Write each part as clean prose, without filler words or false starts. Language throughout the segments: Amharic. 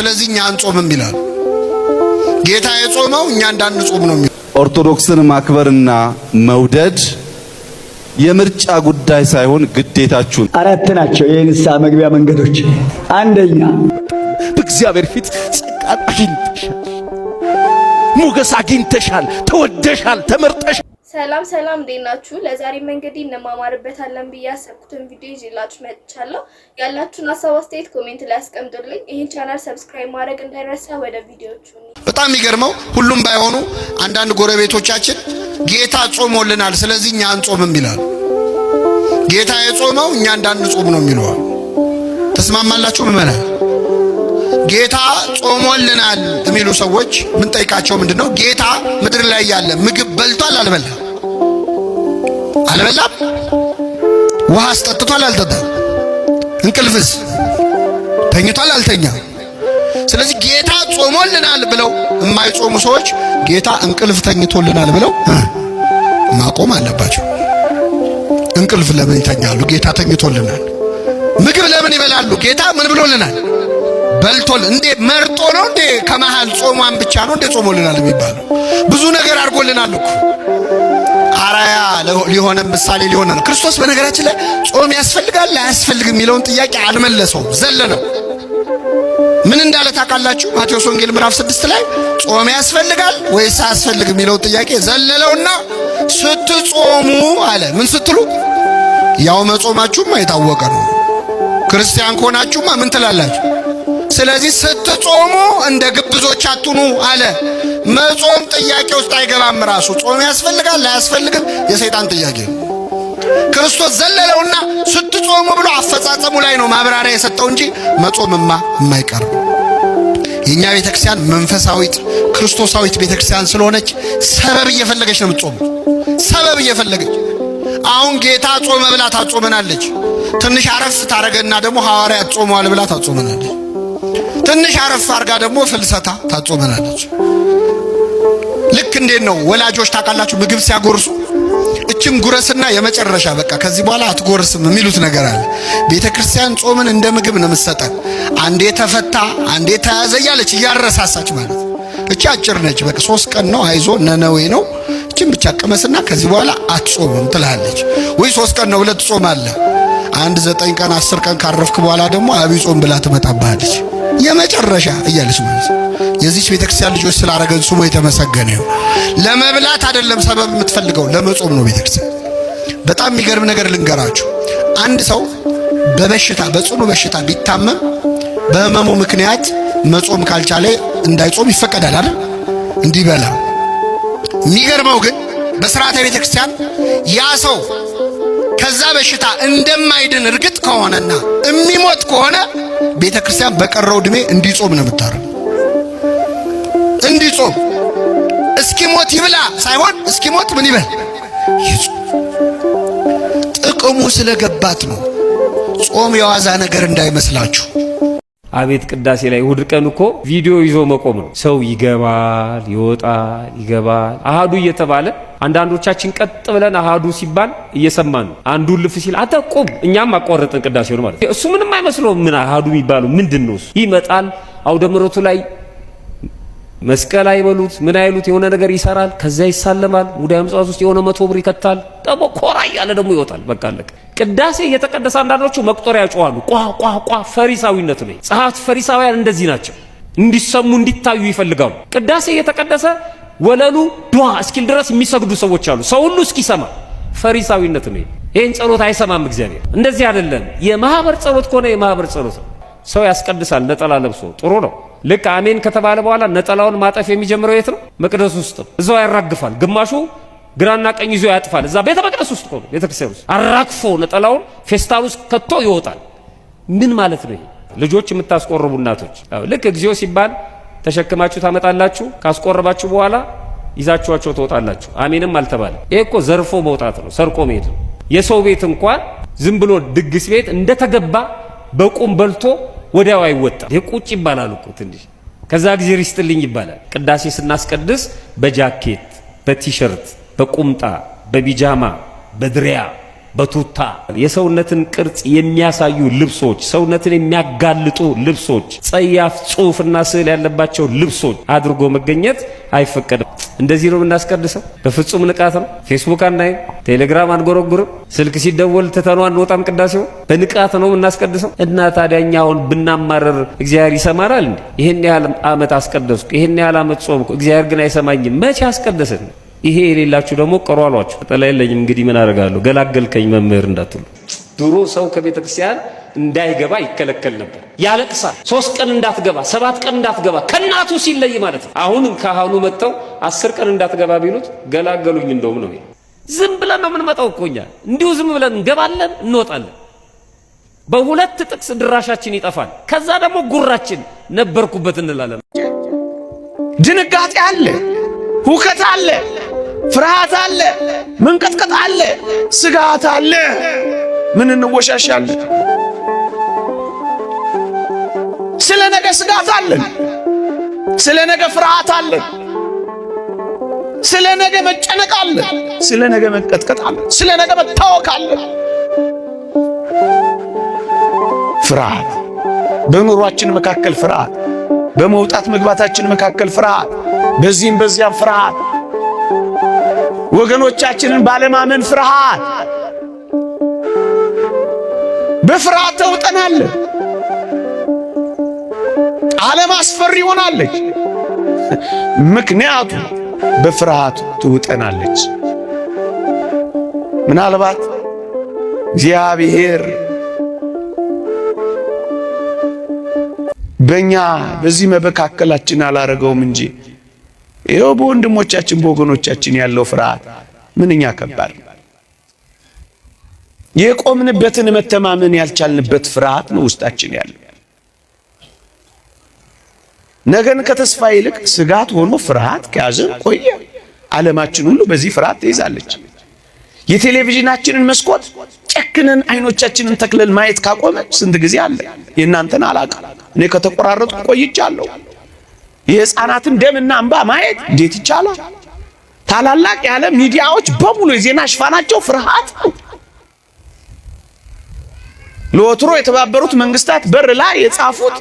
ስለዚህ እኛ አንጾምም ይላል። ጌታ የጾመው እኛ እንዳንጾም ነው። ኦርቶዶክስን ማክበርና መውደድ የምርጫ ጉዳይ ሳይሆን ግዴታችሁ። አራት ናቸው የንስሐ መግቢያ መንገዶች። አንደኛ በእግዚአብሔር ፊት ጸጋ አግኝተሻል፣ ሞገስ አግኝተሻል፣ ተወደሻል፣ ተመርጠሻል። ሰላም ሰላም፣ እንዴት ናችሁ? ለዛሬ እንግዲህ እንማማርበታለን ብዬ ያሰብኩትን ቪዲዮ ይዤላችሁ መጥቻለሁ። ያላችሁን ሐሳብ አስተያየት ኮሜንት ላይ አስቀምጡልኝ። ይህን ቻናል ሰብስክራይብ ማድረግ እንዳይረሳ። ወደ ቪዲዮቹ በጣም የሚገርመው ሁሉም ባይሆኑ አንዳንድ ጎረቤቶቻችን ጌታ ጾሞልናል ስለዚህ እኛ አንጾምም ይላሉ። ጌታ የጾመው እኛ እንዳንጾም ነው የሚለው። ተስማማላችሁ? ምመና ጌታ ጾሞልናል የሚሉ ሰዎች ምን ጠይቃቸው ምንድነው? ጌታ ምድር ላይ ያለ ምግብ በልቷል አልበላም? አልበላም? ውሃ አስጠጥቷል አልጠጣም? እንቅልፍስ ተኝቷል አልተኛም? ስለዚህ ጌታ ጾሞልናል ብለው የማይጾሙ ሰዎች ጌታ እንቅልፍ ተኝቶልናል ብለው ማቆም አለባቸው። እንቅልፍ ለምን ይተኛሉ? ጌታ ተኝቶልናል። ምግብ ለምን ይበላሉ? ጌታ ምን ብሎልናል? በልቶል። እንዴ መርጦ ነው እንዴ? ከመሃል ጾሟን ብቻ ነው እንዴ ጾሞልናል የሚባለው? ብዙ ነገር አድርጎልናል እኮ። አራያ ሊሆነ ምሳሌ ሊሆነ ነው። ክርስቶስ በነገራችን ላይ ጾም ያስፈልጋል አያስፈልግም የሚለውን ጥያቄ አልመለሰውም፣ ዘለለው። ምን እንዳለ ታውቃላችሁ? ማቴዎስ ወንጌል ምዕራፍ 6 ላይ ጾም ያስፈልጋል ወይስ አያስፈልግም የሚለው ጥያቄ ዘለለውና ስትጾሙ አለ። ምን ስትሉ? ያው መጾማችሁማ የታወቀ ነው። ክርስቲያን ከሆናችሁማ ምን ትላላችሁ? ስለዚህ ስትጾሙ እንደ ግብዞች አትኑ አለ። መጾም ጥያቄ ውስጥ አይገባም። ራሱ ጾም ያስፈልጋል አያስፈልግም የሰይጣን ጥያቄ ነው። ክርስቶስ ዘለለውና ስትጾሙ ብሎ አፈጻጸሙ ላይ ነው ማብራሪያ የሰጠው እንጂ መጾምማ የማይቀር። የኛ ቤተክርስቲያን መንፈሳዊት ክርስቶሳዊት ቤተክርስቲያን ስለሆነች ሰበብ እየፈለገች ነው የምትጾመው። ሰበብ እየፈለገች አሁን ጌታ ጾመ ብላ ታጾመናለች። ትንሽ አረፍ ታረገና ደግሞ ሐዋርያት ጾመዋል ብላ ታጾመናለች። ትንሽ አረፍ አርጋ ደግሞ ፍልሰታ ታጾመናለች። ልክ እንዴት ነው ወላጆች ታውቃላችሁ ምግብ ሲያጎርሱ እችም ጉረስና የመጨረሻ በቃ ከዚህ በኋላ አትጎርስም የሚሉት ነገር አለ። ቤተክርስቲያን ጾምን እንደ ምግብ ነው የምትሰጠን። አንዴ ተፈታ አንዴ ተያዘ እያለች እያረሳሳች ማለት። እቺ አጭር ነች። በቃ 3 ቀን ነው አይዞ ነነዌ ነው እቺም ብቻ ቀመስና ከዚህ በኋላ አትጾምም ትላለች። ወይ 3 ቀን ነው ብለህ ትጾማለህ። 9 ቀን 10 ቀን ካረፍክ በኋላ ደግሞ አብይ ጾም ብላ ትመጣባለች። የመጨረሻ እያለች ማለት የዚች ቤተክርስቲያን ልጆች ስላረገን ስሙ የተመሰገነ ይሁን። ለመብላት አይደለም ሰበብ የምትፈልገው ለመጾም ነው ቤተክርስቲያን። በጣም የሚገርም ነገር ልንገራችሁ። አንድ ሰው በበሽታ በጽኑ በሽታ ቢታመም በህመሙ ምክንያት መጾም ካልቻለ እንዳይጾም ይፈቀዳል አይደል? እንዲበላ። የሚገርመው ግን በሥርዓተ ቤተክርስቲያን ያ ሰው ከዛ በሽታ እንደማይድን እርግጥ ከሆነና የሚሞት ከሆነ ቤተክርስቲያን በቀረው ዕድሜ እንዲጾም ነው የምታረው። እንዲጾም እስኪሞት ይብላ ሳይሆን እስኪሞት ምን ይበል? ይጾም። ጥቅሙ ስለገባት ነው። ጾም የዋዛ ነገር እንዳይመስላችሁ። አቤት ቅዳሴ ላይ እሑድ ቀን እኮ ቪዲዮ ይዞ መቆም ነው። ሰው ይገባል ይወጣል ይገባል አሃዱ እየተባለ አንዳንዶቻችን ቀጥ ብለን አሃዱ ሲባል እየሰማን ነው። አንዱ ልፍ ሲል አተቆም እኛም አቋረጥን ቅዳሴው ነው ማለት። እሱ ምንም አይመስለው። ምን አሃዱ የሚባለው ምንድነው? እሱ ይመጣል አውደ ምሕረቱ ላይ መስቀል አይበሉት ምን አይሉት የሆነ ነገር ይሰራል። ከዛ ይሳለማል። ሙዳየ ምጽዋት ውስጥ የሆነ 100 ብር ይከታል። ደግሞ ኮራ እያለ ደግሞ ይወጣል። በቃ አለቀ። ቅዳሴ እየተቀደሰ አንዳንዶቹ መቁጠሪያ ያጨዋሉ። ቋ ፈሪሳዊነት ነው። ጸሐፍት ፈሪሳውያን እንደዚህ ናቸው። እንዲሰሙ እንዲታዩ ይፈልጋሉ። ቅዳሴ እየተቀደሰ ወለሉ ዱዓ እስኪል ድረስ የሚሰግዱ ሰዎች አሉ። ሰው ሁሉ እስኪሰማ ፈሪሳዊነት ነው። ይሄን ጸሎት አይሰማም እግዚአብሔር። እንደዚህ አይደለም። የማህበር ጸሎት ከሆነ የማህበር ጸሎት ሰው ያስቀድሳል። ነጠላ ለብሶ ጥሩ ነው። ልክ አሜን ከተባለ በኋላ ነጠላውን ማጠፍ የሚጀምረው የት ነው? መቅደስ ውስጥ። እዛው ያራግፋል። ግማሹ ግራና ቀኝ ይዞ ያጥፋል። እዛ ቤተ መቅደስ ውስጥ ሆኖ ቤተክርስቲያን ውስጥ አራግፎ ነጠላውን ፌስታል ውስጥ ከቶ ይወጣል። ምን ማለት ነው? ልጆች የምታስቆርቡ እናቶች ልክ እግዚኦ ሲባል ተሸክማችሁ ታመጣላችሁ። ካስቆረባችሁ በኋላ ይዛችኋቸው ትወጣላችሁ። አሜንም አልተባለ። ይሄ እኮ ዘርፎ መውጣት ነው፣ ሰርቆ መሄድ ነው። የሰው ቤት እንኳን ዝም ብሎ ድግስ ቤት እንደተገባ በቁም በልቶ ወዲያው አይወጣ። የቁጭ ይባላል እኮ ትንሽ ከዛ ጊዜ ይስጥልኝ ይባላል። ቅዳሴ ስናስቀድስ በጃኬት በቲሸርት በቁምጣ በቢጃማ በድሪያ በቱታ የሰውነትን ቅርጽ የሚያሳዩ ልብሶች፣ ሰውነትን የሚያጋልጡ ልብሶች፣ ጸያፍ ጽሑፍና ስዕል ያለባቸው ልብሶች አድርጎ መገኘት አይፈቀድም። እንደዚህ ነው የምናስቀድሰው። በፍጹም ንቃት ነው። ፌስቡክ አናይም፣ ቴሌግራም አንጎረጉርም፣ ስልክ ሲደወል ትተነው አንወጣም። ቅዳሴው በንቃት ነው የምናስቀድሰው። እና ታዲያኛ አሁን ብናማረር እግዚአብሔር ይሰማናል እንዴ? ይሄን ያህል ዓመት አስቀደስኩ፣ ይሄን ያህል ዓመት ጾምኩ፣ እግዚአብሔር ግን አይሰማኝም። መቼ አስቀደስን? ይሄ የሌላችሁ ደግሞ ቀሩ አሏችሁ። ጠላ የለኝም እንግዲህ ምን አደርጋለሁ? ገላገልከኝ መምህር እንዳትሉ። ድሮ ሰው ከቤተ ክርስቲያን እንዳይገባ ይከለከል ነበር። ያለቅሳል። 3 ቀን እንዳትገባ፣ 7 ቀን እንዳትገባ ከእናቱ ሲለይ ማለት ነው። አሁን ካህኑ መጥተው 10 ቀን እንዳትገባ ቢሉት ገላገሉኝ እንደውም ነው። ዝም ብለን ነው የምንመጣው እኮ እኛ እንዲሁ ዝም ብለን እንገባለን እንወጣለን። በሁለት ጥቅስ ድራሻችን ይጠፋል። ከዛ ደግሞ ጉራችን ነበርኩበት እንላለን። ድንጋጤ አለ፣ ሁከት አለ፣ ፍርሃት አለ፣ መንቀጥቀጥ አለ፣ ስጋት አለ። ምን እንወሻሻለን? ስለ ነገ ስጋት አለን፣ ስለ ነገ ፍርሃት አለን፣ ስለ ነገ መጨነቅ አለን፣ ስለ ነገ መንቀጥቀጥ አለን፣ ስለ ነገ መታወክ አለን። ፍርሃት በኑሯችን መካከል ፍርሃት፣ በመውጣት መግባታችን መካከል ፍርሃት፣ በዚህም በዚያም ፍርሃት፣ ወገኖቻችንን ባለማመን ፍርሃት። በፍርሃት ተውጠናል። ዓለም አስፈሪ ሆናለች። ምክንያቱ በፍርሃት ትውጠናለች። ምናልባት እግዚአብሔር በእኛ በዚህ መካከላችን አላረገውም እንጂ ይኸው በወንድሞቻችን በወገኖቻችን ያለው ፍርሃት ምንኛ ከባድ። የቆምንበትን መተማመን ያልቻልንበት ፍርሃት ነው ውስጣችን ያለው። ነገን ከተስፋ ይልቅ ስጋት ሆኖ ፍርሃት ከያዘን ቆየ። ዓለማችን ሁሉ በዚህ ፍርሃት ተይዛለች። የቴሌቪዥናችንን መስኮት ጨክነን አይኖቻችንን ተክለን ማየት ካቆመ ስንት ጊዜ አለ። የእናንተን አላውቅም፣ እኔ ከተቆራረጥኩ ቆይቻለሁ። የሕፃናትን ደምና እንባ ማየት እንዴት ይቻላል? ታላላቅ የዓለም ሚዲያዎች በሙሉ የዜና ሽፋናቸው ፍርሃት ነው። ለወትሮ የተባበሩት መንግስታት በር ላይ የጻፉት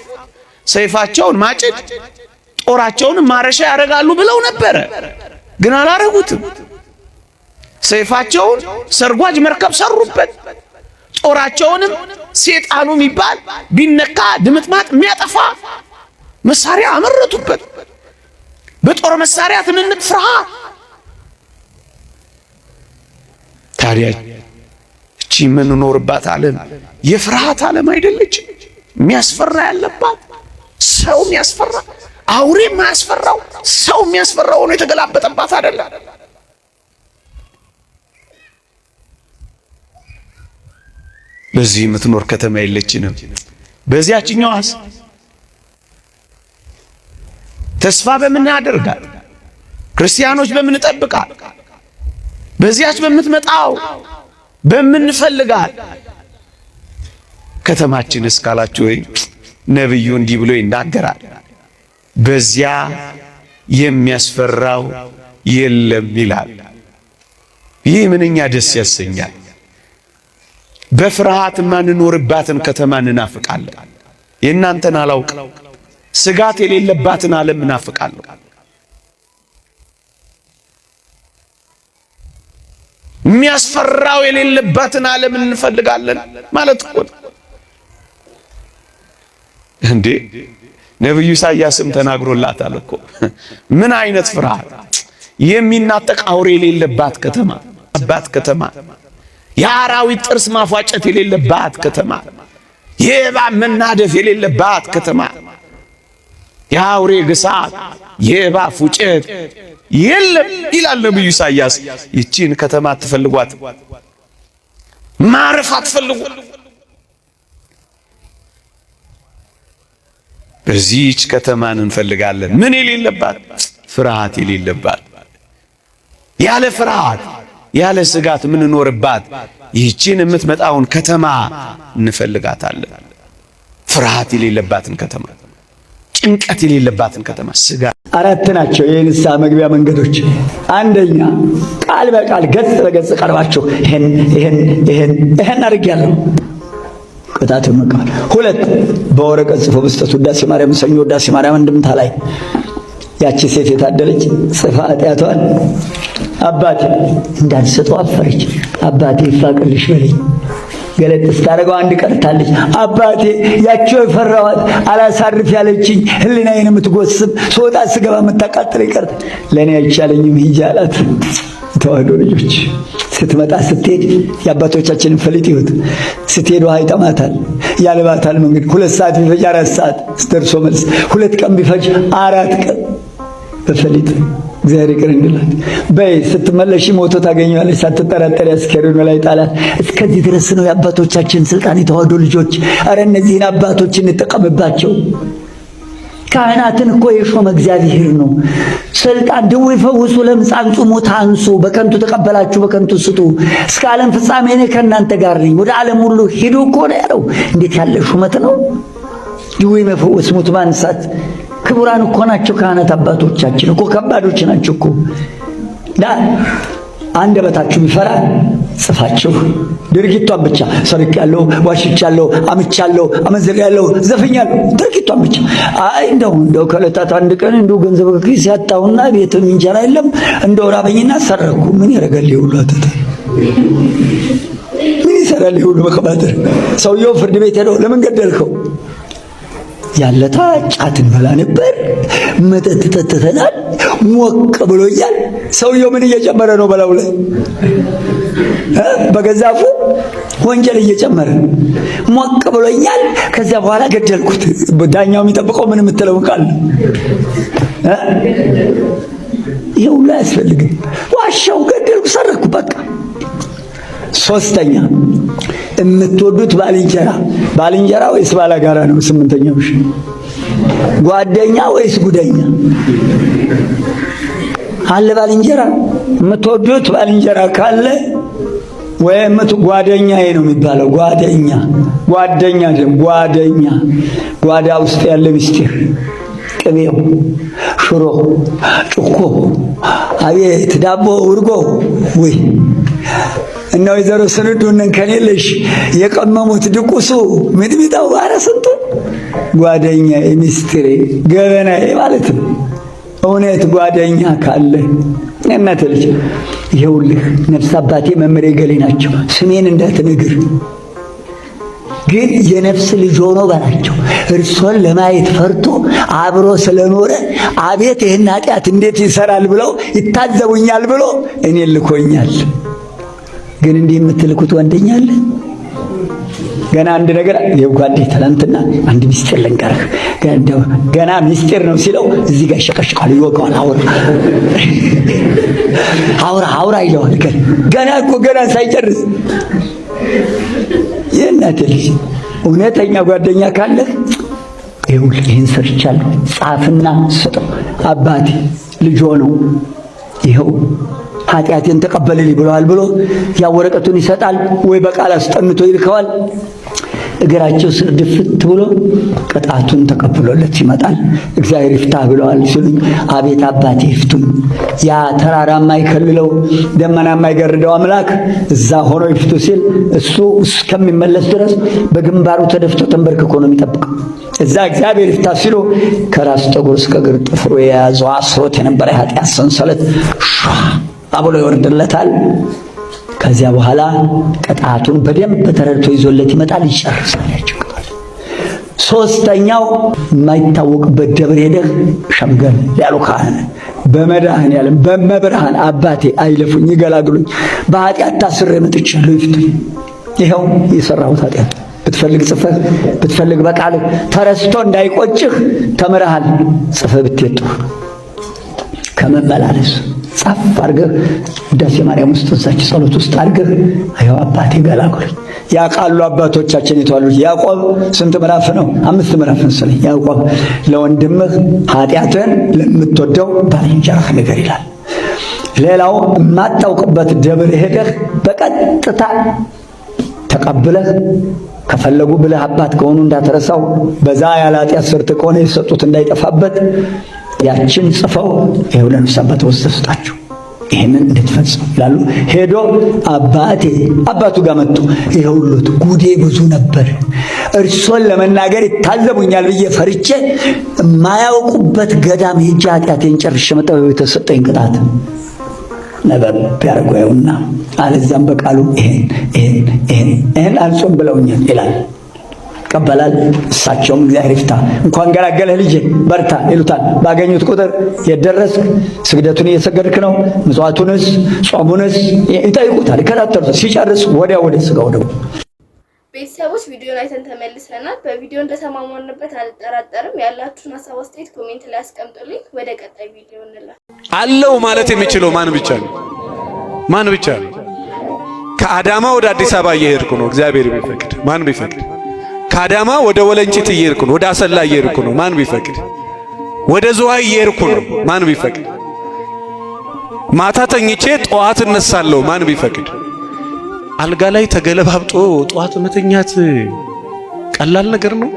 ሰይፋቸውን ማጭድ ጦራቸውን ማረሻ ያደርጋሉ ብለው ነበረ፣ ግን አላረጉትም። ሰይፋቸውን ሰርጓጅ መርከብ ሰሩበት፣ ጦራቸውንም ሴጣኑ የሚባል ቢነካ ድምጥማጥ የሚያጠፋ መሳሪያ አመረቱበት። በጦር መሳሪያ ትንንቅ ፍርሃት። ታዲያ እቺ የምንኖርባት ዓለም የፍርሃት ዓለም አይደለች? የሚያስፈራ ያለባት፣ ሰው የሚያስፈራ፣ አውሬ የማያስፈራው ሰው የሚያስፈራው ነው የተገላበጠባት አይደለ? በዚህ የምትኖር ከተማ የለችንም። በዚያችኛዋስ ተስፋ በምን ያደርጋል? ክርስቲያኖች በምን ጠብቃል? በዚያች በምትመጣው በምንፈልጋል ከተማችን እስካላችሁ ወይ ነብዩ እንዲህ ብሎ ይናገራል፣ በዚያ የሚያስፈራው የለም ይላል። ይህ ምንኛ ደስ ያሰኛል። በፍርሃት ማንኖርባትን ከተማ እንናፍቃለን። የእናንተን አላውቅም፣ ስጋት የሌለባትን ዓለም እናፍቃለሁ። የሚያስፈራው የሌለባትን ዓለም እንፈልጋለን ማለት እኮ ነው እንዴ! ነብዩ ኢሳይያስም ተናግሮላታል እኮ ምን አይነት ፍርሃት! የሚናጠቅ አውሬ የሌለባት ከተማ፣ አባት ከተማ፣ የአራዊት ጥርስ ማፏጨት የሌለባት ከተማ፣ የእባብ መናደፍ የሌለባት ከተማ፣ የአውሬ ግሳት የእባብ ፉጨት የለም ይላል ነብዩ ኢሳይያስ። ይቺን ከተማ አትፈልጓት፣ ማረፍ አትፈልጉ። በዚህች ከተማን እንፈልጋለን። ምን የሌለባት? ፍርሃት የሌለባት፣ ያለ ፍርሃት ያለ ስጋት የምንኖርባት ይህችን የምትመጣውን ከተማ እንፈልጋታለን። ፍርሃት የሌለባትን ከተማ፣ ጭንቀት የሌለባትን ከተማ። ስጋት 4 ናቸው የንስሐ መግቢያ መንገዶች። አንደኛ ቃል በቃል ገጽ በገጽ ቀርባችሁ ይሄን አድርጌያለሁ ቅጣቱን መቀበል። 2 በወረቀት ጽፎ መስጠት። ውዳሴ ማርያም ሰኞ ውዳሴ ማርያም እንድምታ ላይ ያቺ ሴት የታደለች ጽፋ ኃጢአቷን አባቴ እንዳልሰጠው አፈረች። አባቴ ይፋቅልሽ በለኝ ገለጥ ስታደርገው አንድ ቀርታለች። አባቴ ያቺው የፈራኋት አላሳርፍ ያለችኝ ህሊናዬን የምትጎስም ስወጣ ስገባ የምታቃጥለኝ ቀርታ ለእኔ አይቻለኝም ሂጂ አላት። ተዋህዶ ልጆች ስትመጣ ስትሄድ የአባቶቻችንን ፈሊጥ ይሁት ስትሄድ ውሃ ይጠማታል፣ ያልባታል። መንገድ 2 ሰዓት ቢፈጅ 4 ሰዓት ደርሶ መልስ፣ 2 ቀን ቢፈጅ 4 ቀን በፈሊጥ እግዚአብሔር ይቅር እንድላት። በይ ስትመለሺ ሞቶ ታገኘዋለሽ ሳትጠራጠሪ አስከሬኑ ላይ ጣላት። እስከዚህ ድረስ ነው የአባቶቻችን ስልጣን። የተዋህዶ ልጆች አረ እነዚህን አባቶች እንጠቀምባቸው። ካህናትን እኮ የሾመ እግዚአብሔር ነው። ስልጣን ድው ይፈውሱ፣ ለምጽ አንጹ፣ ሙት አንሱ፣ በከንቱ ተቀበላችሁ በከንቱ ስጡ፣ እስከ ዓለም ፍጻሜ እኔ ከእናንተ ጋር ነኝ፣ ወደ ዓለም ሁሉ ሂዱ እኮ ነው ያለው። እንዴት ያለ ሹመት ነው! ድው መፈወስ፣ ሙት ማንሳት። ክቡራን እኮ ናቸው ካህናት አባቶቻችን እኮ ከባዶች ናቸው እኮ። አንደበታችሁ ቢፈራ ጽፋችሁ ድርጊቷን ብቻ ሰርቄያለሁ፣ ዋሽቻለሁ፣ አምቻለሁ፣ አመንዝሬያለሁ፣ ዘፍኛለሁ ድርጊቷን ብቻ። አይ እንደው ከዕለታት አንድ ቀን እንደው ገንዘብ ከኪስ ያጣሁና ቤትም እንጀራ የለም እንደው ራበኝና ሰረኩ። ምን ያደርጋል ይሁሉ አተተ ምን ይሰራል ይሁሉ መከባተር። ሰውየው ፍርድ ቤት ሄዶ ለምን ገደልከው? ያለታ ጫትን በላ ነበር፣ መጠጥ ጠጥተናል፣ ሞቅ ብሎኛል። ሰውየው ምን እየጨመረ ነው በላው ላይ? በገዛፉ ወንጀል እየጨመረ ሞቅ ብሎኛል፣ ከዚያ በኋላ ገደልኩት። ዳኛው የሚጠብቀው ምን የምትለውን ቃል ይሄው ላይ አያስፈልግም። ዋሻው ገደልኩ፣ ሰረኩ፣ በቃ። 3ኛ የምትወዱት ባልንጀራ ወይስ ባላጋራ ነው? 8ኛው ጓደኛ ወይስ ጉደኛ አለ? ባልንጀራ የምትወዱት ባልንጀራ ካለ ወይም ጓደኛዬ ነው የሚባለው። ጓደኛ ጓዳ ውስጥ ያለ ምስጢር፣ ቅቤው፣ ሽሮ፣ ጭኮ፣ አቤት ዳቦ፣ ውርጎ ወይ እና ወይዘሮ ስንዱንን ከኔለሽ የቀመሙት ድቁሱ ሚጥሚጣው አረስንቱ ጓደኛ ሚስጥሬ ገበናዬ ማለት ነው። እውነት ጓደኛ ካለ እናት ልጅ ይኸውልህ ነፍስ አባቴ መምሬ ገሌ ናቸው ስሜን እንዳትነግር ግን የነፍስ ልጅ ሆኖ በላቸው። እርሶን ለማየት ፈርቶ አብሮ ስለኖረ አቤት ይህን ኃጢአት እንዴት ይሰራል ብለው ይታዘቡኛል ብሎ እኔ ልኮኛል። ግን እንዲህ የምትልኩት ወንደኛል። ገና አንድ ነገር የጓዴ ትናንትና አንድ ሚስጥር ልንገርህ፣ ገና ሚስጥር ነው ሲለው እዚህ ጋር ይሸቀሽቃል፣ ይወጋዋል። አውራ ይለዋል። ገና ሳይጨርስ የእናቴ ልጅ እውነተኛ ጓደኛ ካለህ ይኸውልህ ይህን ሰርቻለሁ ጻፍና ስጠው። አባቴ ልጅ ነው ይኸው ኃጢአቴን ተቀበልልኝ ብለዋል ብሎ ያ ወረቀቱን ይሰጣል ወይ በቃል አስጠንቶ ይልከዋል። እግራቸው ስር ድፍት ብሎ ቅጣቱን ተቀብሎለት ይመጣል። እግዚአብሔር ይፍታህ ብለዋል ሲሉኝ አቤት አባቴ ይፍቱኝ። ያ ተራራ የማይከልለው ደመና የማይገርደው አምላክ እዛ ሆኖ ይፍቱ ሲል እሱ እስከሚመለስ ድረስ በግንባሩ ተደፍቶ ተንበርክኮ ነው የሚጠብቀው። እዛ እግዚአብሔር ይፍታህ ሲሉ ከራስ ጠጉር እስከ እግር ጥፍሩ የያዘው አስሮት የነበረ የኃጢአት ሰንሰለት አብሎ ይወርድለታል። ከዚያ በኋላ ቅጣቱን በደንብ ተረድቶ ይዞለት ይመጣል፣ ይጨርሳል፣ ያጭቃል። 3ኛው የማይታወቅበት ደብር ሄደህ ሸምገል ያሉ ካህን በመድኃኔዓለም በመብርሃን አባቴ አይለፉኝ ይገላግሉኝ፣ በኃጢአት ታስሬ መጥቻለሁ ይፍቱኝ። ይኸው የሰራሁት ኃጢአት ብትፈልግ ጽፈህ ብትፈልግ በቃል ተረስቶ እንዳይቆጭህ ተምረሃል። ጽፈህ ብትሄድ ጥሩ ነው። ከመመላለስ ጻፍ አድርገህ ውዳሴ ማርያም ውስጥ እዛች ጸሎት ውስጥ አድርገህ አየው አባቴ ገላግሉኝ። ያውቃሉ አባቶቻችን የተዋሉት። ያዕቆብ ስንት ምዕራፍ ነው? 5 ምዕራፍ መሰለኝ። ያዕቆብ ለወንድምህ ኃጢአትን ለምትወደው ባልንጀራህ ንገር ይላል። ሌላው የማታውቅበት ደብር ሄደህ በቀጥታ ተቀብለህ ከፈለጉ ብለህ አባት ከሆኑ እንዳትረሳው፣ በዛ ያለ ኃጢአት ሰርተህ ከሆነ የሰጡት እንዳይጠፋበት ያችን ጽፈው ይኸው ለንስሐ አባት ወስደህ ስጣቸው። ይህንን እንድትፈጽሙ ይላሉ። ሄዶ አባቱ ጋር መጡ። ይኸውልዎት ጉዴ ብዙ ነበር፣ እርሶን ለመናገር ይታዘቡኛል ብዬ ፈርቼ የማያውቁበት ገዳም ሄጄ ኃጢአቴን ጨርሼ መጣሁ። የተሰጠኝ ቅጣት ነበብ ያርጓዩና አለዛም በቃሉ ይሄን አልጾም ብለውኛል ይላል። ይቀበላል። እሳቸውም እግዚአብሔር ይፍታ እንኳን ገላገለህ ልጄ በርታ ይሉታል። ባገኙት ቁጥር የደረስክ ስግደቱን እየሰገድክ ነው፣ ምጽዋቱንስ ጾሙንስ ይጠይቁታል፣ ይከታተሉታል። ሲጨርስ ወዲያ ወደ ስጋው ደግሞ ቤተሰቦች ቪዲዮን አይተን ተመልሰናል። በቪዲዮ እንደተማማርንበት አልጠራጠርም። ያላችሁን ሀሳብ አስተያየት ኮሜንት ላይ አስቀምጡልኝ። ወደ ቀጣይ ቪዲዮ እንላለን። አለው ማለት የሚችለው ማን ብቻ ነው? ማን ብቻ ነው? ከአዳማ ወደ አዲስ አበባ እየሄድኩ ነው፣ እግዚአብሔር ቢፈቅድ ማን ቢፈቅድ። ከአዳማ ወደ ወለንጭት እየሄድኩ ነው፣ ወደ አሰላ እየሄድኩ ነው፣ ማን ቢፈቅድ። ወደ ዝዋይ እየሄድኩ ነው፣ ማን ቢፈቅድ። ማታ ተኝቼ ጠዋት እነሳለሁ፣ ማን ቢፈቅድ። አልጋ ላይ ተገለባብጦ ጠዋት መተኛት ቀላል ነገር ነው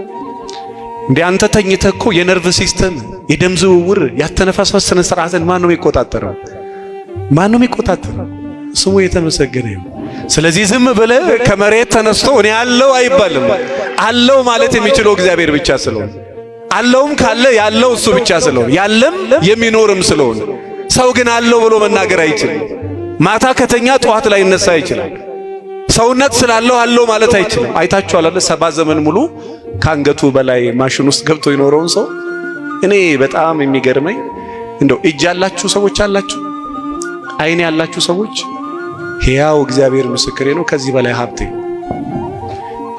እንዴ? አንተ ተኝተህ እኮ የነርቭ ሲስተም፣ የደም ዝውውር፣ ያተነፋፈስ ስነ ስርዓትን ማን ነው የሚቆጣጠረው? ማን ነው የሚቆጣጠረው? ስሙ የተመሰገነ ይሁን። ስለዚህ ዝም ብለህ ከመሬት ተነስቶ እኔ አለው አይባልም። አለው ማለት የሚችለው እግዚአብሔር ብቻ ስለሆነ፣ አለውም ካለ ያለው እሱ ብቻ ስለሆነ፣ ያለም የሚኖርም ስለሆነ፣ ሰው ግን አለው ብሎ መናገር አይችልም። ማታ ከተኛ ጠዋት ላይ ይነሳ ይችላል። ሰውነት ስላለው አለው ማለት አይችልም። አይታችኋል አይደል? 70 ዘመን ሙሉ ከአንገቱ በላይ ማሽን ውስጥ ገብቶ ይኖረውን ሰው። እኔ በጣም የሚገርመኝ እንደው እጅ ያላችሁ ሰዎች አላችሁ፣ አይን ያላችሁ ሰዎች፣ ሕያው እግዚአብሔር ምስክሬ ነው፣ ከዚህ በላይ ሀብቴ።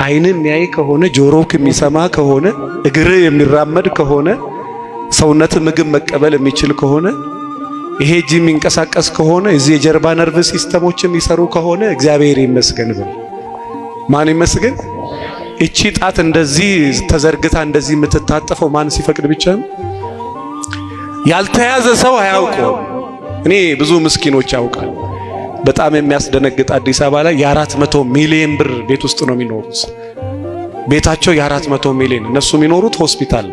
አይንም የሚያይ ከሆነ ጆሮክ የሚሰማ ከሆነ እግር የሚራመድ ከሆነ ሰውነት ምግብ መቀበል የሚችል ከሆነ ይሄ እጅ የሚንቀሳቀስ ከሆነ እዚህ የጀርባ ነርቭ ሲስተሞች የሚሰሩ ከሆነ እግዚአብሔር ይመስገን በል። ማን ይመስገን? እቺ ጣት እንደዚህ ተዘርግታ እንደዚህ የምትታጠፈው ማን ሲፈቅድ ብቻ ነው። ያልተያዘ ሰው አያውቀው። እኔ ብዙ ምስኪኖች ያውቃል። በጣም የሚያስደነግጥ አዲስ አበባ ላይ የ400 ሚሊዮን ብር ቤት ውስጥ ነው የሚኖሩት። ቤታቸው የ400 ሚሊዮን፣ እነሱ የሚኖሩት ሆስፒታል።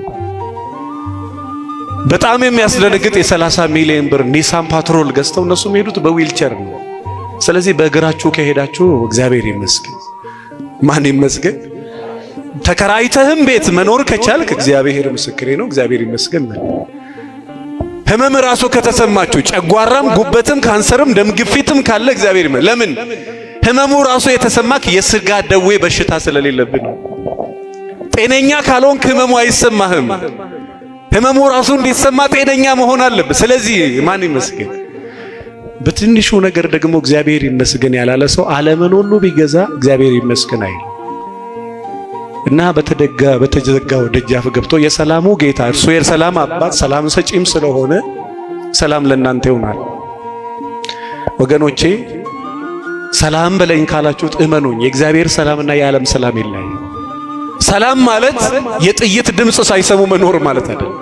በጣም የሚያስደነግጥ የ30 ሚሊዮን ብር ኒሳን ፓትሮል ገዝተው እነሱ የሚሄዱት በዊልቸር ነው። ስለዚህ በእግራችሁ ከሄዳችሁ እግዚአብሔር ይመስገን። ማን ይመስገን? ተከራይተህም ቤት መኖር ከቻልክ እግዚአብሔር ምስክሬ ነው፣ እግዚአብሔር ይመስገን። ህመም ራሱ ከተሰማችሁ ጨጓራም፣ ጉበትም፣ ካንሰርም፣ ደም ግፊትም ካለ እግዚአብሔር ይመስገን። ለምን? ህመሙ ራሱ የተሰማክ የስጋ ደዌ በሽታ ስለሌለብን ነው። ጤነኛ ካልሆንክ ህመሙ አይሰማህም። ህመሙ ራሱ እንዲሰማ ጤነኛ መሆን አለበት። ስለዚህ ማን ይመስገን? በትንሹ ነገር ደግሞ እግዚአብሔር ይመስገን ያላለ ሰው ዓለምን ሁሉ ቢገዛ እግዚአብሔር ይመስገን አይል እና በተዘጋው ደጃፍ ገብቶ የሰላሙ ጌታ እርሱ የሰላም አባት ሰላም ሰጪም ስለሆነ ሰላም ለእናንተ ይሆናል። ወገኖቼ ሰላም በለኝ ካላችሁት እመኑኝ፣ የእግዚአብሔር ሰላምና የዓለም ሰላም ይለያል። ሰላም ማለት የጥይት ድምፅ ሳይሰሙ መኖር ማለት አይደለም።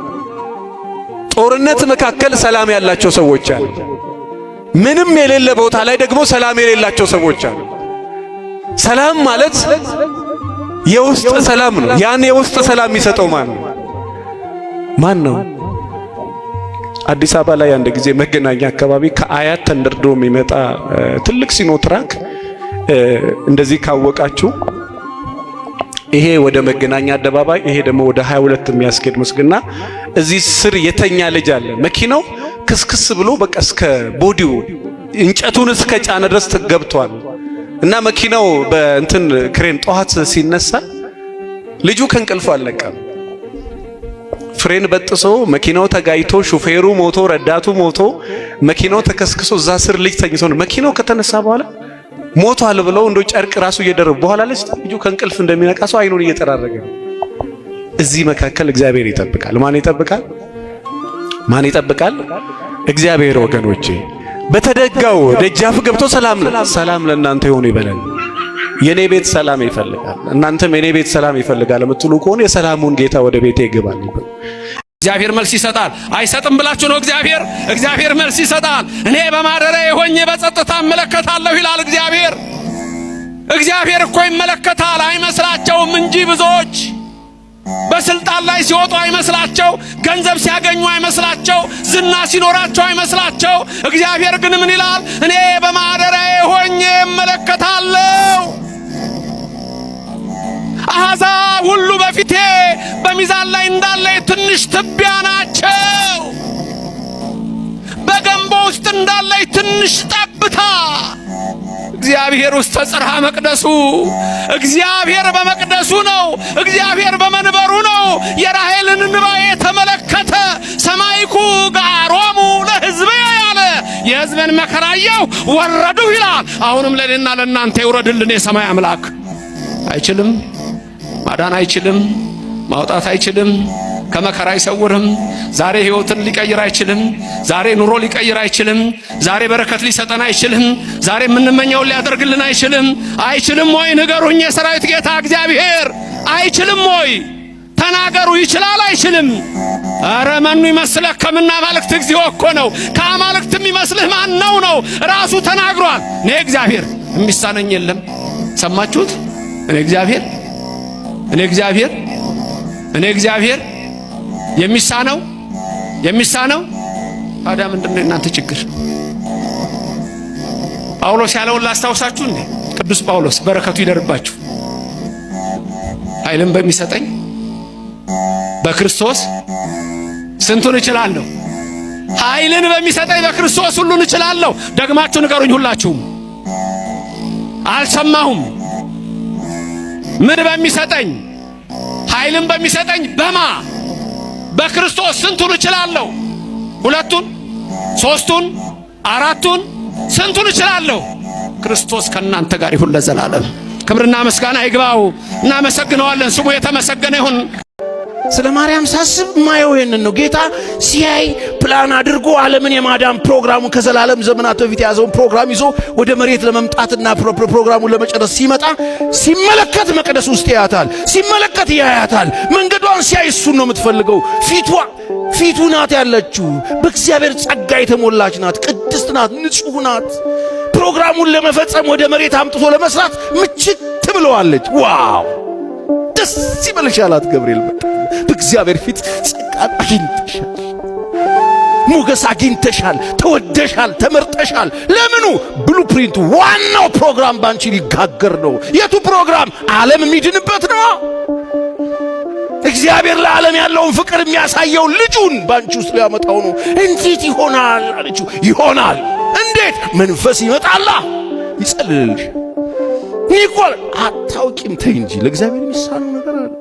ጦርነት መካከል ሰላም ያላቸው ሰዎች አሉ። ምንም የሌለ ቦታ ላይ ደግሞ ሰላም የሌላቸው ሰዎች አሉ። ሰላም ማለት የውስጥ ሰላም ነው። ያን የውስጥ ሰላም የሚሰጠው ማን ነው? አዲስ አበባ ላይ አንድ ጊዜ መገናኛ አካባቢ ከአያት ተንደርዶ የሚመጣ ትልቅ ሲኖትራክ እንደዚህ ካወቃችሁ ይሄ ወደ መገናኛ አደባባይ፣ ይሄ ደግሞ ወደ 22 የሚያስኬድ መስግና እዚህ ስር የተኛ ልጅ አለ። መኪናው ክስክስ ብሎ በቃ እስከ ቦዲው እንጨቱን እስከ ጫነ ድረስ ገብቷል። እና መኪናው በእንትን ክሬን ጠዋት ሲነሳ ልጁ ከእንቅልፉ አልነቃም። ፍሬን በጥሶ መኪናው ተጋይቶ ሹፌሩ ሞቶ ረዳቱ ሞቶ መኪናው ተከስክሶ እዛ ስር ልጅ ተኝቶ ነው። መኪናው ከተነሳ በኋላ ሞቷል ብለው እንዶ ጨርቅ ራሱ እየደረቡ በኋላ ልጁ ከእንቅልፍ እንደሚነቃ ሰው አይኑን እየጠራረገ ነው። እዚህ መካከል እግዚአብሔር ይጠብቃል። ማን ይጠብቃል? ማን ይጠብቃል? እግዚአብሔር። ወገኖቼ በተደጋው ደጃፍ ገብቶ ሰላም ለእናንተ ይሁን ይበለን። የኔ ቤት ሰላም ይፈልጋል፣ እናንተም የኔ ቤት ሰላም ይፈልጋል የምትሉ ከሆነ የሰላሙን ጌታ ወደ ቤቴ ይገባል። እግዚአብሔር መልስ ይሰጣል። አይሰጥም ብላችሁ ነው? እግዚአብሔር መልስ ይሰጣል። እኔ በማደሪያዬ ሆኜ በጸጥታ እመለከታለሁ ይላል እግዚአብሔር። እግዚአብሔር እኮ ይመለከታል አይመስላቸውም እንጂ ብዙዎች በስልጣን ላይ ሲወጡ አይመስላቸው፣ ገንዘብ ሲያገኙ አይመስላቸው፣ ዝና ሲኖራቸው አይመስላቸው። እግዚአብሔር ግን ምን ይላል? እኔ በማደሪያዬ ሆኜ እመለከታለሁ። አሕዛብ ሁሉ በፊቴ በሚዛን ላይ እንዳለ ትንሽ ትቢያ ናቸው፣ በገንቦ ውስጥ እንዳለ ትንሽ ጠብታ። እግዚአብሔር ውስጥ ተጽርሐ መቅደሱ፣ እግዚአብሔር በመቅደሱ ነው። እግዚአብሔር በመንበሩ ነው። የራሔልን እንባ የተመለከተ ሰማይኩ ጋሮሙ ለሕዝብ ያለ የሕዝብን መከራየው ወረዱ ይላል። አሁንም ለኔና ለእናንተ ይውረድልን የሰማይ አምላክ። አይችልም ማዳን አይችልም፣ ማውጣት አይችልም፣ ከመከራ አይሰውርም። ዛሬ ሕይወትን ሊቀይር አይችልም። ዛሬ ኑሮ ሊቀይር አይችልም። ዛሬ በረከት ሊሰጠን አይችልም። ዛሬ የምንመኘውን ሊያደርግልን አይችልም። አይችልም ወይ? ንገሩኝ። የሰራዊት ጌታ እግዚአብሔር አይችልም ወይ? ተናገሩ። ይችላል አይችልም? አረ መኑ ይመስለህ ከምና አማልክት እግዚኦ እኮ ነው። ከአማልክት የሚመስልህ ማን ነው? ራሱ ተናግሯል። እኔ እግዚአብሔር የሚሳነኝ የለም። ሰማችሁት? እኔ እግዚአብሔር የሚሳነው ታዲያ ምንድነው እናንተ ችግር? ጳውሎስ ያለውን ላስታውሳችሁ እንዴ? ቅዱስ ጳውሎስ በረከቱ ይደርባችሁ። ኃይልን በሚሰጠኝ በክርስቶስ ስንቱን እችላለሁ? ኃይልን በሚሰጠኝ በክርስቶስ ሁሉን እችላለሁ። ደግማችሁ ንገሩኝ ሁላችሁም። አልሰማሁም። ምን በሚሰጠኝ? ኃይልን በሚሰጠኝ በማ በክርስቶስ ስንቱን እችላለሁ? ሁለቱን፣ ሦስቱን፣ አራቱን፣ ስንቱን እችላለሁ? ክርስቶስ ከእናንተ ጋር ይሁን ለዘላለም። ክብርና ምስጋና ይግባው። እናመሰግነዋለን። ስሙ የተመሰገነ ይሁን። ስለ ማርያም ሳስብ ማየው ይሄንን ነው። ጌታ ሲያይ ፕላን አድርጎ ዓለምን የማዳን ፕሮግራሙን ከዘላለም ዘመናት በፊት የያዘውን ፕሮግራም ይዞ ወደ መሬት ለመምጣትና ፕሮግራሙን ለመጨረስ ሲመለከት መቅደስ ውስጥ ያያታል። ሲመለከት ያያታል። መንገዷን ሲያይ እሱን ነው የምትፈልገው። ፊቱ ናት ያለችው። በእግዚአብሔር ጸጋ የተሞላች ናት። ቅድስት ናት። ንጹሕ ናት። ፕሮግራሙን ለመፈጸም ወደ መሬት አምጥቶ ለመስራት ምችት ብለዋለች። ዋው ደስ ይበልሽ አላት ገብርኤል። በእግዚአብሔር ፊት ጸጋ አግኝተሻል፣ ሞገስ አግኝተሻል፣ ተወደሻል፣ ተመርጠሻል። ለምኑ? ብሉፕሪንቱ ዋናው ፕሮግራም ባንቺ ሊጋገር ነው። የቱ ፕሮግራም? ዓለም የሚድንበት ነው። እግዚአብሔር ለዓለም ያለውን ፍቅር የሚያሳየው ልጁን ባንቺ ውስጥ ሊያመጣው ነው። እንዴት ይሆናል አለችው። ይሆናል። እንዴት? መንፈስ ይመጣላ፣ ይጸልልልሽ። ይቆል አታውቂም። ተይ እንጂ ለእግዚአብሔር የሚሳነው ነገር አለ።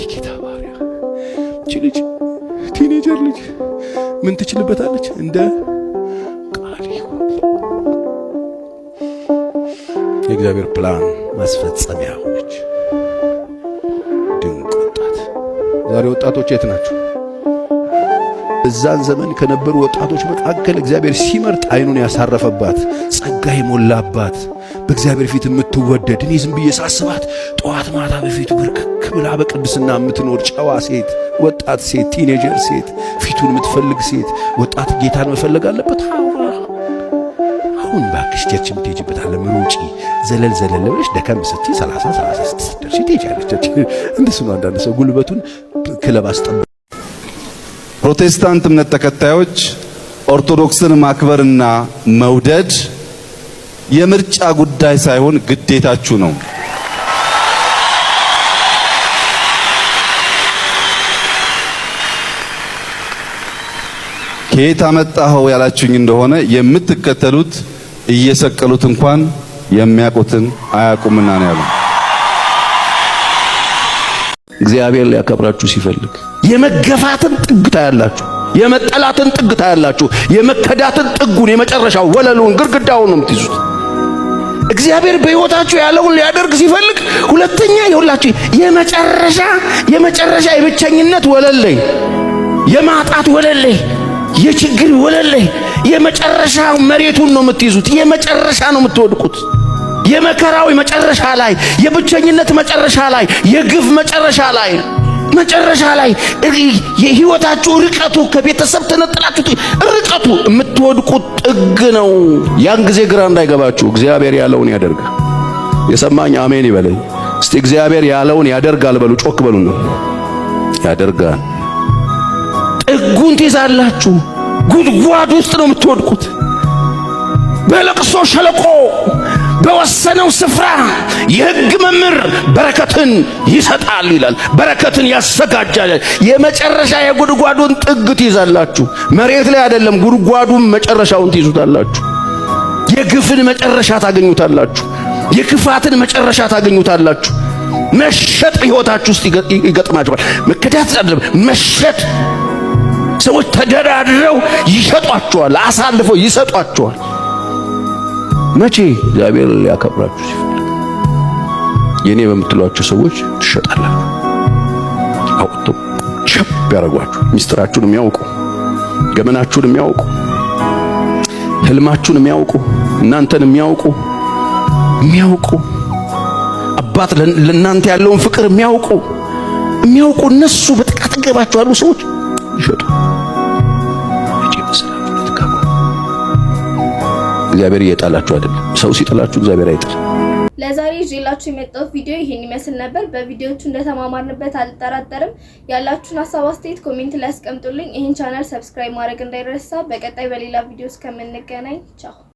የጌታ ባሪያ እቺ ልጅ ቲኔጀር ልጅ ምን ትችልበታለች? እንደ ቃል ይሁን። የእግዚአብሔር ፕላን ማስፈጸሚያ ሆነች። ድንቅ ወጣት። ዛሬ ወጣቶች የት ናቸው? በዛን ዘመን ከነበሩ ወጣቶች መካከል እግዚአብሔር ሲመርጥ አይኑን ያሳረፈባት፣ ጸጋ የሞላባት፣ በእግዚአብሔር ፊት የምትወደድ፣ እኔ ዝም ብዬ ሳስባት ጠዋት ማታ በፊቱ ብርክክ ብላ በቅድስና የምትኖር ጨዋ ሴት፣ ወጣት ሴት፣ ቲኔጀር ሴት፣ ፊቱን የምትፈልግ ሴት። ወጣት ጌታን መፈለግ አለበት። አሁን ባክሽ ቸርች የምትሄጂበት አለ ምሩጪ ዘለል ብለሽ ደከም ስትይ 30 ስትደርሺ ትሄጃለሽ። እንደሱ ነው። አንዳንድ ሰው ጉልበቱን ክለብ አስጠብቅ። ፕሮቴስታንት እምነት ተከታዮች ኦርቶዶክስን ማክበርና መውደድ የምርጫ ጉዳይ ሳይሆን ግዴታችሁ ነው። ከየት አመጣኸው ያላችሁኝ እንደሆነ የምትከተሉት እየሰቀሉት እንኳን የሚያውቁትን አያውቁምና ነው ያለው። እግዚአብሔር ሊያከብራችሁ ሲፈልግ የመገፋትን ጥግ ታያላችሁ፣ የመጠላትን ጥግ ታያላችሁ፣ የመከዳትን ጥጉን፣ የመጨረሻው ወለሉን፣ ግርግዳውን ነው የምትይዙት። እግዚአብሔር በሕይወታችሁ ያለውን ሊያደርግ ሲፈልግ ሁለተኛ ይሁላችሁ የመጨረሻ የብቸኝነት ወለለይ፣ የማጣት ወለለይ፣ የችግር ወለለይ፣ የመጨረሻው መሬቱን ነው የምትይዙት። የመጨረሻ ነው የምትወድቁት። የመከራው መጨረሻ ላይ፣ የብቸኝነት መጨረሻ ላይ፣ የግፍ መጨረሻ ላይ የሕይወታችሁ ርቀቱ፣ ከቤተሰብ ተነጥላችሁ ርቀቱ የምትወድቁት ጥግ ነው። ያን ጊዜ ግራ እንዳይገባችሁ እግዚአብሔር ያለውን ያደርጋል። የሰማኝ አሜን ይበለኝ። እስቲ እግዚአብሔር ያለውን ያደርጋል በሉ። ጮክ በሉ ነው ያደርጋል። ጥጉን ትይዛላችሁ፣ ጉድጓድ ውስጥ ነው የምትወድቁት። በለቅሶ ሸለቆ በወሰነው ስፍራ የሕግ መምህር በረከትን ይሰጣል ይላል። በረከትን ያዘጋጃል። የመጨረሻ የጉድጓዱን ጥግ ትይዛላችሁ። መሬት ላይ አይደለም፣ ጉድጓዱን መጨረሻውን ትይዙታላችሁ። የግፍን መጨረሻ ታገኙታላችሁ። የክፋትን መጨረሻ ታገኙታላችሁ። መሸጥ ሕይወታችሁ ውስጥ ይገጥማችኋል። መከዳት አይደለም፣ መሸጥ። ሰዎች ተደራድረው ይሸጧቸዋል፣ አሳልፈው ይሰጧቸዋል። መቼ? እግዚአብሔር ሊያከብራችሁ ሲፈልግ የኔ በምትሏቸው ሰዎች ትሸጣላችሁ። አውጥተው ሸብ ያደርጓችሁ። ሚስጥራችሁን የሚያውቁ፣ ገመናችሁን የሚያውቁ፣ ህልማችሁን የሚያውቁ፣ እናንተን የሚያውቁ አባት ለእናንተ ያለውን ፍቅር የሚያውቁ እነሱ በጥቃት ገባችሁ ያሉ ሰዎች ይሸጡ። እግዚአብሔር እየጣላችሁ አይደለም። ሰው ሲጥላችሁ እግዚአብሔር አይጥል። ለዛሬ ይዤላችሁ የመጣሁት ቪዲዮ ይሄን ይመስል ነበር። በቪዲዮቹ እንደተማማርንበት አልጠራጠርም። ያላችሁን ሀሳብ አስተያየት ኮሜንት ላይ አስቀምጡልኝ። ይሄን ቻናል ሰብስክራይብ ማድረግ እንዳይረሳ። በቀጣይ በሌላ ቪዲዮ እስከምንገናኝ ቻው።